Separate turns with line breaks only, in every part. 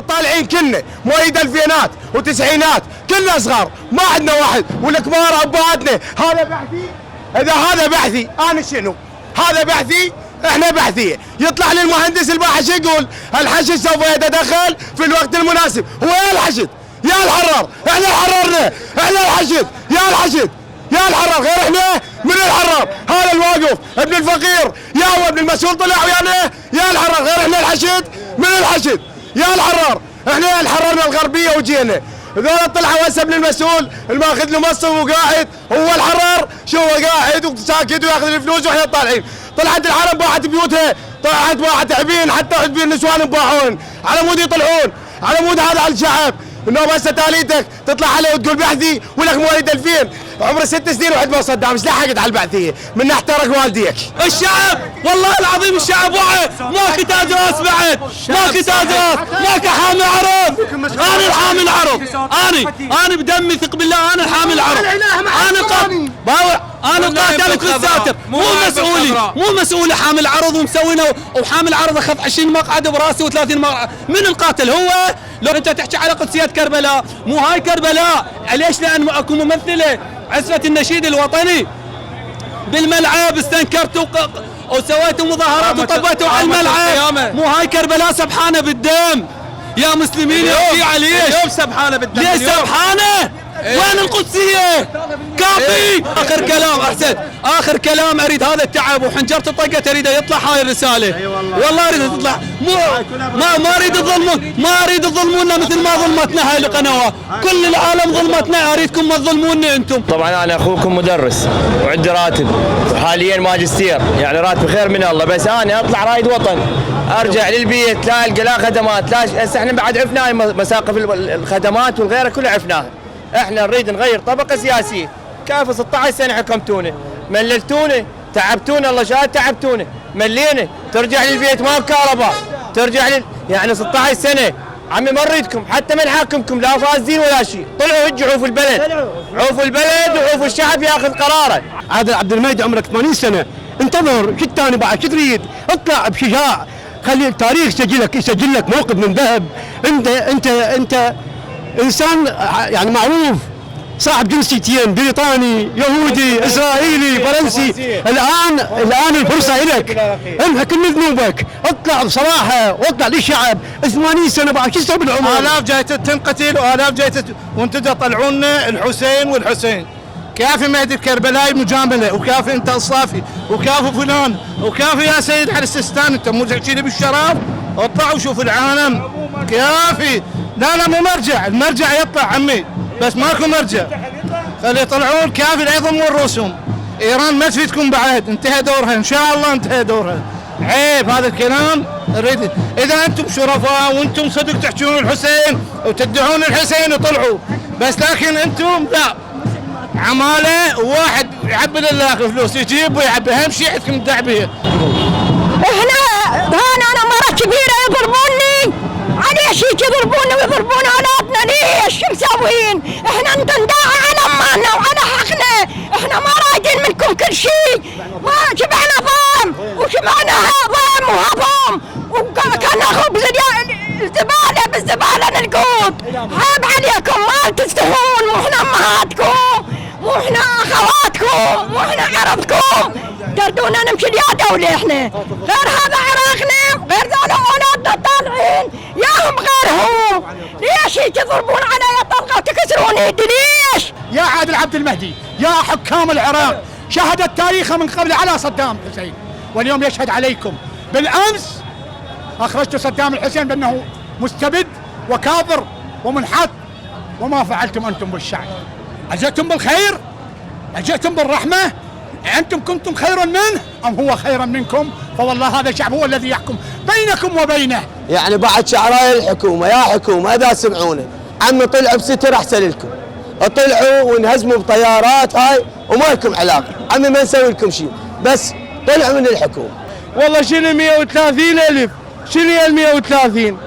طالعين كلنا مواليد الفينات وتسعينات، كلنا صغار ما عندنا واحد، والكبار ابهاتنا. هذا بحثي، اذا هذا بحثي انا شنو؟ هذا بحثي، احنا بحثيه. يطلع لي المهندس الباحث يقول الحشد سوف يتدخل في الوقت المناسب. هو يا الحشد يا الحرار، احنا حررنا، احنا الحشد يا الحشد يا الحرار، غير احنا من الحرار. هذا الواقف ابن الفقير يا هو ابن المسؤول طلع ويانا يا الحرار، غير احنا الحشد من الحشد يا الحرار. احنا الحررنا الغربيه وجينا، ذولا طلعوا هسه ابن المسؤول الماخذ له منصب وقاعد، هو الحرار شو هو قاعد وساكت وياخذ الفلوس واحنا طالعين. طلعت العالم باعت بيوتها، طلعت باعت عبين، حتى عبين نسوان باعون على مود يطلعون، على مود هذا على الشعب. انه هسه تاليتك تطلع عليه وتقول بحثي ولك مواليد 2000 عمره 6 سنين وعد ما صدام، ايش لحقت على البعثيه؟ من احترق والديك.
الشعب والله العظيم الشعب وعي، ماكو تاج راس بعد، ماكو تاج راس، ماكو حامل عرض. انا الحامل العرض، انا بدمي ثق بالله، انا الحامل العرض. انا قاتلت بالساتر، مو مسؤولي حامل عرض ومسوينا، وحامل عرض اخذ 20 مقعد براسي و30 مقعد. من القاتل هو؟ لو انت تحكي على قدسية كربلاء، مو هاي كربلاء. ليش؟ لان اكو ممثله عزفة النشيد الوطني بالملعب استنكرتوا وسويتوا مظاهرات وطبيتوا على الملعب. مو هاي كربلاء سبحانه بالدم يا مسلمين يا شيعة.
اليوم سبحانه بالدم،
ليش سبحانه؟ وين القدسية؟ كافي. اخر كلام احسن، اخر كلام اريد هذا التعب وحنجرة الطقة اريد يطلع هاي الرسالة. والله اريد تطلع، ما اريد تظلمون، ما اريد تظلمونا مثل ما ظلمتنا هاي القنوات. كل العالم ظلمتنا، اريدكم ما تظلموني انتم.
طبعا انا اخوكم مدرس وعندي راتب وحاليا ماجستير، يعني راتب خير من الله، بس انا اطلع رايد وطن، ارجع للبيت لا القى لا خدمات لا. هسه احنا بعد عفنا مساقف الخدمات والغيره كلها عفناها. احنا نريد نغير طبقه سياسيه. كافي 16 سنه حكمتونا، مللتونا، تعبتونا، الله شاهد تعبتونا، ملينا. ترجع للبيت ما كهرباء، ترجع يعني 16 سنه عمي ما نريدكم، حتى من حاكمكم لا فازين ولا شيء. طلعوا هجوا عوفوا البلد، عوفوا البلد وعوفوا الشعب ياخذ قراره.
عادل عبد المجيد عمرك 80 سنه، انتظر شو الثاني بعد، شو تريد؟ اطلع بشجاع، خلي التاريخ يسجل لك موقف من ذهب. انت انسان يعني معروف، صاحب جنسيتين، بريطاني، يهودي، اسرائيلي، فرنسي. الان الفرصه لك، امحك من ذنوبك، اطلع بصراحه واطلع للشعب. 80 سنه بعد شو تسوي بالعمر؟
الاف جاي تنقتل والاف جاي وانتم تطلعون لنا الحسين والحسين. كافي مهدي الكربلاء مجامله، وكافي انت الصافي، وكافي فلان، وكافي يا سيد على السيستان. انت مو تحكي بالشراب؟ اطلعوا شوفوا العالم. كافي. لا مو مرجع، المرجع يطلع عمي، بس ماكو مرجع. خلي يطلعون كافي لا يضمون رؤوسهم. ايران ما تفيدكم بعد، انتهى دورها ان شاء الله، انتهى دورها. عيب هذا الكلام. نريد اذا انتم شرفاء وانتم صدق تحكون الحسين وتدعون الحسين وطلعوا، بس لكن انتم لا، عماله وواحد يعبي لله فلوس يجيب ويعبي. اهم شيء عندكم الدعبيه.
انا مره كبيره يضربوني، ليش يضربونا ويضربون اولادنا؟ ليش؟ شو مسوين؟ احنا نداعي على اماننا وعلى حقنا، احنا ما رايدين منكم كل شيء. ما شبعنا ضام وشبعنا ضام وهضم، وكان ناخذ الزباله بالزباله نلقوط. عيب عليكم، ما تستحون. مو احنا امهاتكم، مو احنا اخواتكم، مو احنا عرضكم. تردونا نمشي يا دولة احنا، غير هذا عراقنا، غير ذولا اولادنا طالعين ياهم غيرهم. ليش تضربون علي طلقه وتكسرون ايدي؟ ليش؟
يا عادل عبد المهدي، يا حكام العراق، شهد التاريخ من قبل على صدام حسين، واليوم يشهد عليكم. بالامس اخرجت صدام الحسين بانه مستبد وكافر ومنحط، وما فعلتم انتم بالشعب. اجئتم بالخير؟ اجئتم بالرحمه؟ أنتم كنتم خيرا منه أم هو خيرا منكم؟ فوالله هذا الشعب هو الذي يحكم بينكم وبينه.
يعني بعد شعراء الحكومة، يا حكومة إذا سمعونا عمي طلعوا بستر أحسن لكم، طلعوا وانهزموا بطيارات هاي وما لكم علاقة، عمي ما نسوي لكم شيء، بس طلعوا من الحكومة.
والله شنو 130,000؟ شنو هي 130؟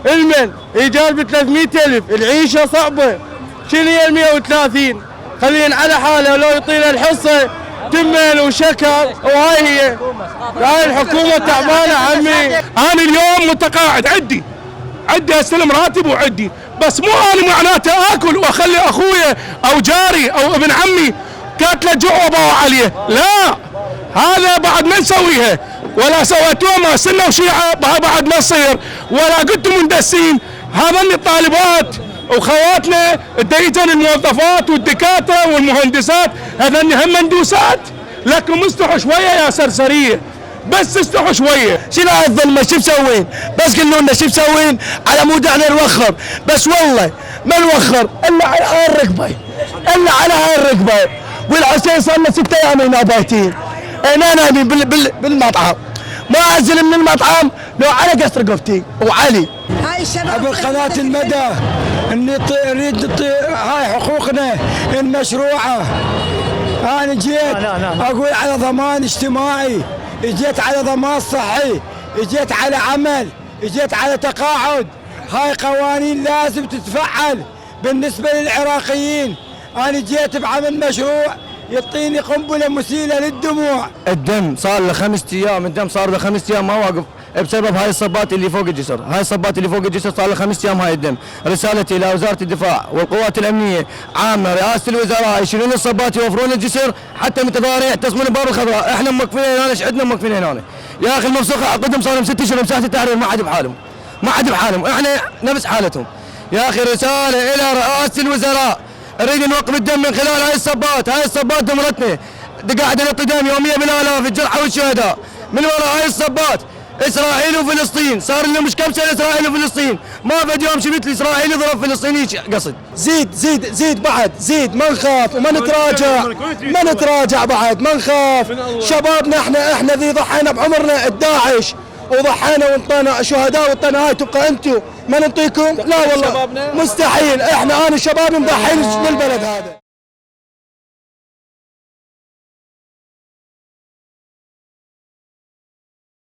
المن إيجار ب 300,000، العيشة صعبة. شنو هي 130؟ خلينا على حاله، لو يطيل الحصة تمل وشكر. وهاي هي الحكومة تعبانة عمي. أنا اليوم متقاعد، عندي
عندي استلم راتب وعندي، بس مو انا معناته اكل واخلي اخويا او جاري او ابن عمي كاتله جوع وباوع عليه، لا هذا بعد ما نسويها، ولا سويتوها مع سنه وشيعه بعد ما تصير، ولا قلتم مندسين. هذني الطالبات وخواتنا الديجن الموظفات والدكاتره والمهندسات هذني هم مندوسات، لكن استحوا شويه يا سرسريه، بس استحوا شويه.
شنو هاي الظلمه؟ شو مسوين؟ بس قلوا لنا شو مسوين؟ على مود احنا نوخر، بس والله ما نوخر الا على هاي الركبه، الا على هاي الركبه. والحسين صار لنا 6 ايام هنا بايتين، هنا نايمين بالمطعم، ما انزل من المطعم لو على قصر رقبتي وعلي.
هاي الشباب
ابو قناه المدى اني نريد هاي حقوقنا المشروعه. انا جيت اقول على ضمان اجتماعي، اجيت على ضمان صحي، اجيت على عمل، اجيت على تقاعد. هاي قوانين لازم تتفعل بالنسبه للعراقيين. انا جيت بعمل مشروع يعطيني قنبله مسيله للدموع.
الدم صار له 5 ايام، الدم صار له 5 ايام ما واقف بسبب هاي الصبات اللي فوق الجسر، هاي الصبات اللي فوق الجسر صار له 5 ايام هاي الدم. رسالتي الى وزاره الدفاع والقوات الامنيه عامه، رئاسه الوزراء يشيلون الصبات يوفرون الجسر حتى المتضارع يعتصمون باب الخضراء. احنا موقفين هنا، ايش عندنا موقفين هنا؟ يا اخي المفسوخه عقدهم صار لهم 6 اشهر بساحه التحرير، ما حد بحالهم، ما حد بحالهم، احنا نفس حالتهم. يا اخي رساله الى رئاسه الوزراء، نريد نوقف الدم من خلال هاي الصبات، هاي الصبات دمرتنا، قاعده نعطي دم يوميا بالالاف الجرحى والشهداء من وراء هاي الصبات. اسرائيل وفلسطين صار لنا مش كم سنه اسرائيل وفلسطين، ما فد يوم شفت الاسرائيلي ضرب فلسطيني قصد.
زيد زيد زيد بعد زيد، ما نخاف وما نتراجع، ما نتراجع بعد، ما نخاف. شبابنا احنا ذي ضحينا بعمرنا الداعش وضحينا وانطينا شهداء وانطينا، هاي تبقى انتم ما نعطيكم؟ لا والله مستحيل. انا شباب مضحين للبلد هذا.